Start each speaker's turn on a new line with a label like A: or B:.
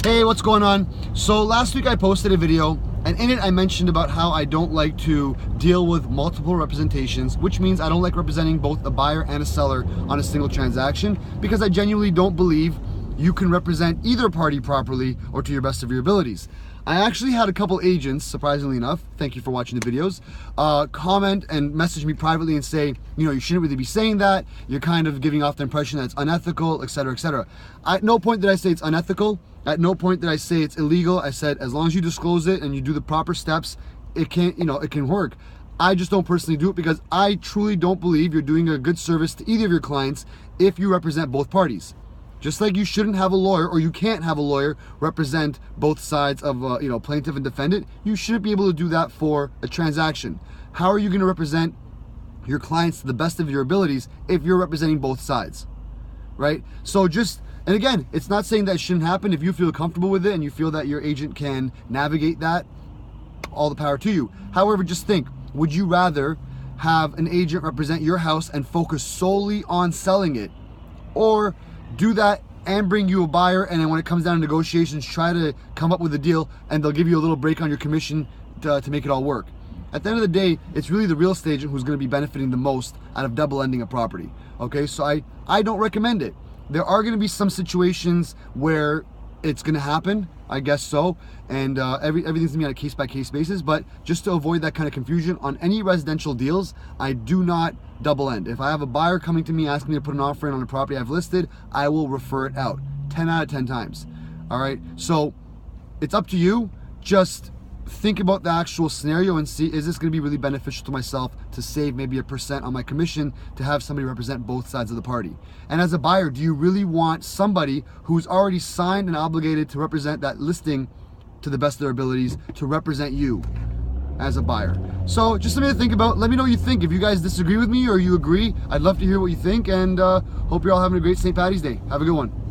A: Hey, what's going on? So last week I posted a video, and in it I mentioned about how I don't like to deal with multiple representations, which means I don't like representing both a buyer and a seller on a single transaction, because I genuinely don't believe you can represent either party properly or to your best of your abilities. I actually had a couple agents, surprisingly enough, thank you for watching the videos, comment and message me privately and say, you know, you shouldn't really be saying that, you're kind of giving off the impression that it's unethical, etc., etc. At no point did I say it's unethical. At no point did I say it's illegal. I said as long as you disclose it and you do the proper steps, it can work. I just don't personally do it because I truly don't believe you're doing a good service to either of your clients if you represent both parties. Just like you shouldn't have a lawyer, or you can't have a lawyer represent both sides of plaintiff and defendant, you shouldn't be able to do that for a transaction. How are you going to represent your clients to the best of your abilities if you're representing both sides, right? So and again, it's not saying that it shouldn't happen. If you feel comfortable with it and you feel that your agent can navigate that, all the power to you. However, just think, would you rather have an agent represent your house and focus solely on selling it, or do that and bring you a buyer, and then when it comes down to negotiations, try to come up with a deal and they'll give you a little break on your commission to make it all work? At the end of the day, it's really the real estate agent who's going to be benefiting the most out of double ending a property. Okay, so I don't recommend it. There are going to be some situations where it's going to happen, I guess so, and everything's going to be on a case-by-case basis, but just to avoid that kind of confusion, on any residential deals, I do not double end. If I have a buyer coming to me asking me to put an offer in on a property I've listed, I will refer it out 10 out of 10 times. All right, so it's up to you. Just think about the actual scenario and see, is this going to be really beneficial to myself to save maybe 1% on my commission to have somebody represent both sides of the party? And as a buyer, do you really want somebody who's already signed and obligated to represent that listing to the best of their abilities to represent you as a buyer? So just something to think about. Let me know what you think. If you guys disagree with me or you agree, I'd love to hear what you think, and hope you're all having a great St. Paddy's Day. Have a good one.